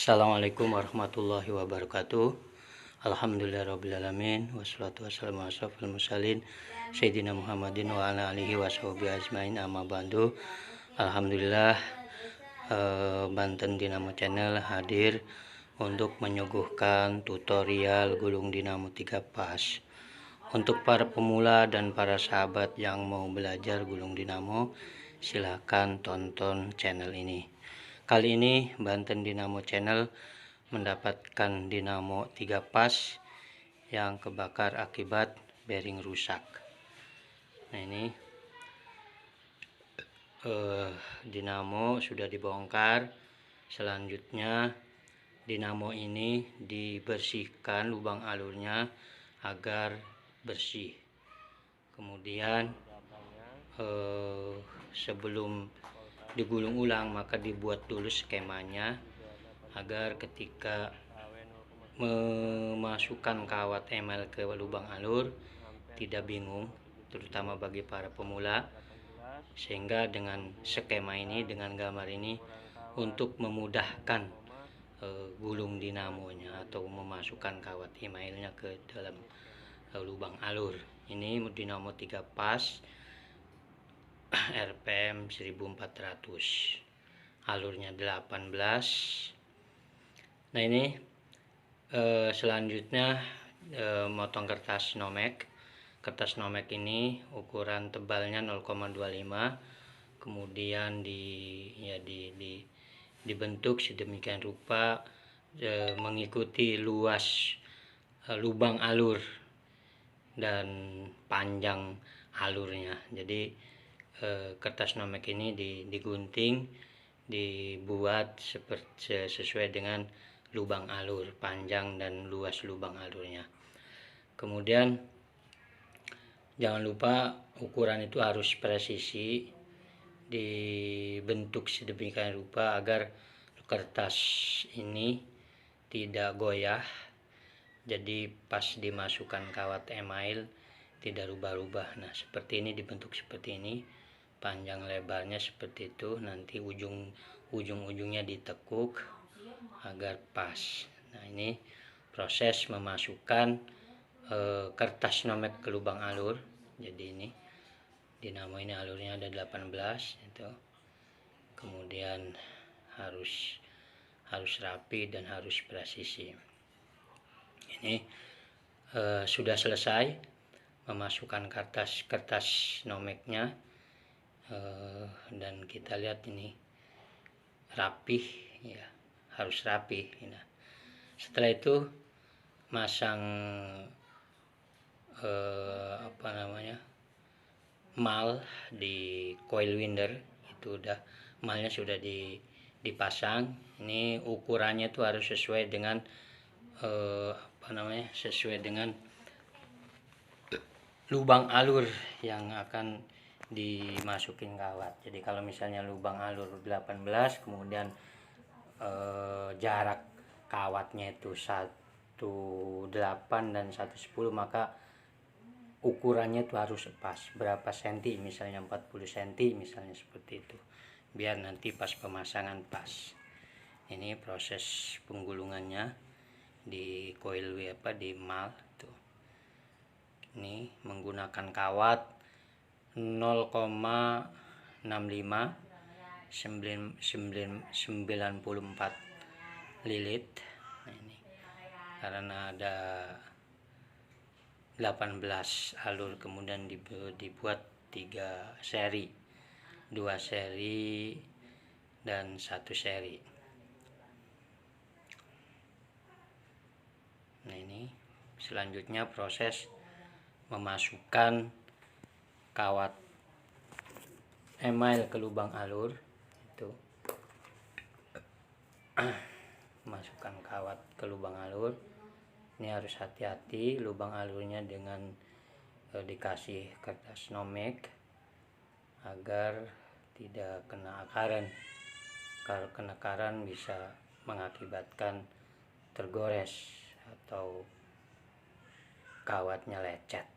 Assalamualaikum warahmatullahi wabarakatuh. Alhamdulillahirrabbilalamin. Wassalatu wassalamu ala asyrofil mursalin Sayyidina Muhammadin wa ala alihi washabihi ajmain, amma ba'du. Alhamdulillah, Banten Dinamo Channel hadir untuk menyuguhkan tutorial gulung dinamo 3 pas untuk para pemula dan para sahabat yang mau belajar gulung dinamo. Silahkan tonton channel ini. Kali ini Banten Dinamo Channel mendapatkan dinamo 3 pas yang kebakar akibat bearing rusak. Nah, ini dinamo sudah dibongkar. Selanjutnya dinamo ini dibersihkan lubang alurnya agar bersih. Kemudian sebelum digulung ulang maka dibuat dulu skemanya agar ketika memasukkan kawat email ke lubang alur tidak bingung, terutama bagi para pemula. Sehingga dengan skema ini, dengan gambar ini, untuk memudahkan gulung dinamonya atau memasukkan kawat emailnya ke dalam lubang alur. Ini dinamo 3 pas RPM 1400, alurnya 18. Nah, ini selanjutnya motong kertas nomek. Kertas nomek ini ukuran tebalnya 0,25, kemudian dibentuk sedemikian rupa mengikuti luas lubang alur dan panjang alurnya. Jadi kertas nomek ini digunting, dibuat sesuai dengan lubang alur, panjang dan luas lubang alurnya. Kemudian jangan lupa ukuran itu harus presisi, dibentuk sedemikian rupa agar kertas ini tidak goyah. Jadi pas dimasukkan kawat email tidak rubah-rubah. Nah, seperti ini, dibentuk seperti ini, panjang lebarnya seperti itu. Nanti ujung-ujungnya ditekuk agar pas. Nah, ini proses memasukkan kertas nomek ke lubang alur. Jadi ini dinamo ini alurnya ada 18 itu. Kemudian harus rapi dan harus presisi. Ini sudah selesai memasukkan kertas nomeknya, dan kita lihat ini rapih ya, harus rapih. Nah, setelah itu masang mal di coil winder. Itu udah malnya sudah dipasang. Ini ukurannya tuh harus sesuai dengan sesuai dengan lubang alur yang akan dimasukin kawat. Jadi kalau misalnya lubang alur 18, kemudian jarak kawatnya itu 1,8 dan 1,10, maka ukurannya itu harus pas berapa senti, misalnya 40 senti misalnya, seperti itu, biar nanti pas pemasangan pas. Ini proses penggulungannya di coil di mal tuh. Ini menggunakan kawat 0,65 94 lilit. Nah, ini karena ada 18 alur, kemudian dibuat 3 seri, 2 seri dan 1 seri. Nah, ini selanjutnya proses memasukkan kawat email ke lubang alur. Itu masukkan kawat ke lubang alur. Ini harus hati-hati lubang alurnya dengan dikasih kertas nomek agar tidak kena akaran. Kalau kena akaran bisa mengakibatkan tergores atau kawatnya lecet.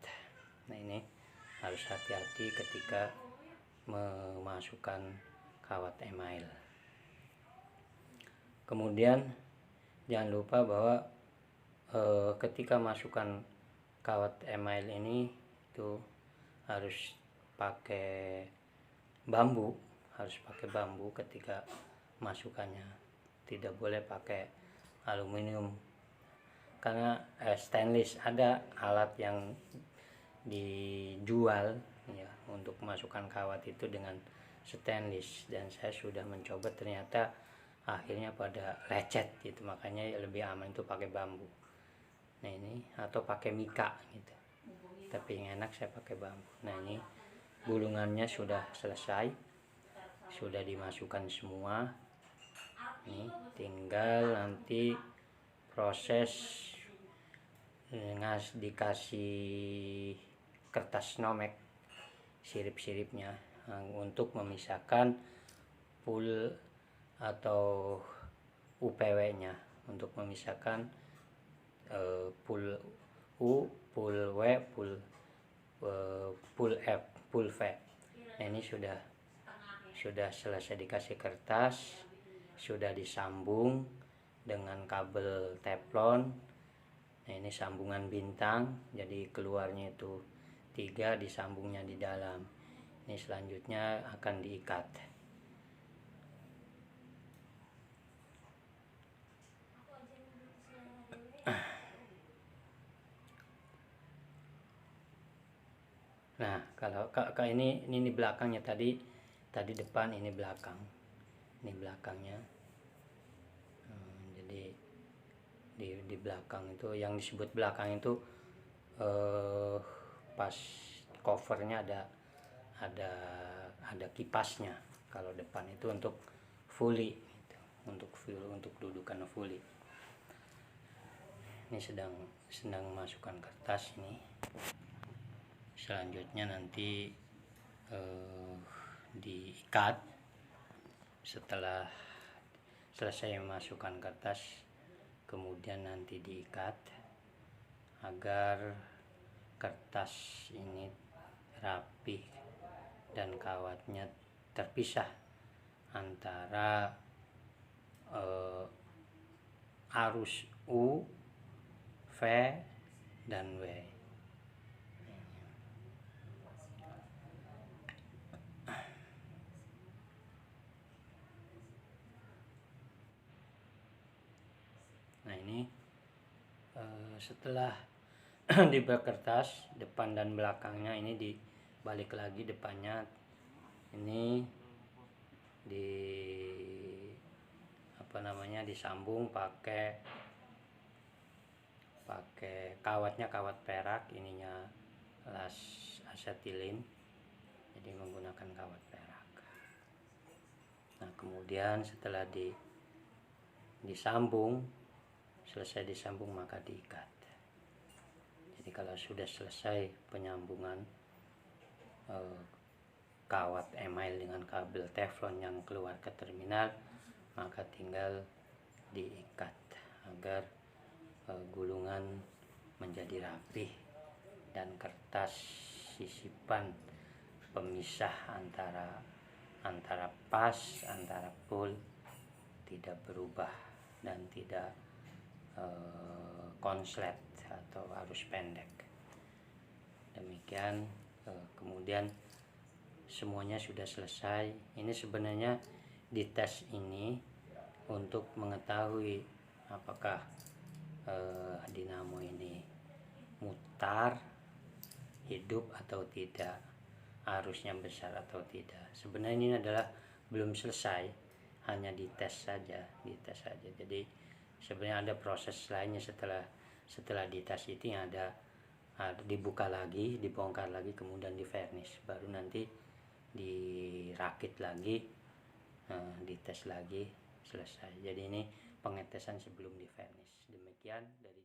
Nah, ini harus hati-hati ketika memasukkan kawat email. Kemudian jangan lupa bahwa ketika masukkan kawat email ini itu harus pakai bambu, ketika masukannya. Tidak boleh pakai aluminium, karena stainless. Ada alat yang dijual ya untuk masukkan kawat itu dengan stainless, dan saya sudah mencoba, ternyata akhirnya pada lecet gitu. Makanya lebih aman itu pakai bambu. Nah ini, atau pakai mika gitu, tapi yang enak saya pakai bambu. Nah ini gulungannya sudah selesai, sudah dimasukkan semua. Ini tinggal nanti proses dikasih kertas nomek sirip-siripnya untuk memisahkan pul atau UPW-nya, untuk memisahkan pul U, pul W, pul F, pul V. Nah, ini sudah selesai dikasih kertas, sudah disambung dengan kabel teflon. Nah, ini sambungan bintang, jadi keluarnya itu 3, disambungnya di dalam. Ini selanjutnya akan diikat. Nah, kalau ini belakangnya, tadi depan, ini belakang. Ini belakangnya. Jadi di belakang itu, yang disebut belakang itu pas covernya ada kipasnya. Kalau depan itu untuk fully gitu, untuk dudukan fully. Ini sedang masukkan kertas ini. Selanjutnya nanti diikat. Setelah selesai memasukkan kertas, kemudian nanti diikat agar kertas ini rapi dan kawatnya terpisah antara arus U, V, dan W. Nah ini setelah dibalik kertas, depan dan belakangnya ini dibalik lagi, depannya ini disambung pakai kawatnya, kawat perak, ininya las asetilin, jadi menggunakan kawat perak. Nah kemudian setelah selesai disambung maka diikat. Jadi kalau sudah selesai penyambungan kawat email dengan kabel teflon yang keluar ke terminal, maka tinggal diikat agar gulungan menjadi rapih dan kertas sisipan pemisah antara pul tidak berubah dan tidak konslet atau arus pendek. Demikian. Kemudian semuanya sudah selesai. Ini sebenarnya dites ini untuk mengetahui apakah dinamo ini mutar, hidup atau tidak, arusnya besar atau tidak. Sebenarnya ini adalah belum selesai, hanya dites saja. Jadi sebenarnya ada proses lainnya setelah dites itu, yang ada dibuka lagi, dibongkar lagi, kemudian di varnish, baru nanti dirakit lagi, dites lagi, selesai. Jadi ini pengetesan sebelum di varnish. Demikian dari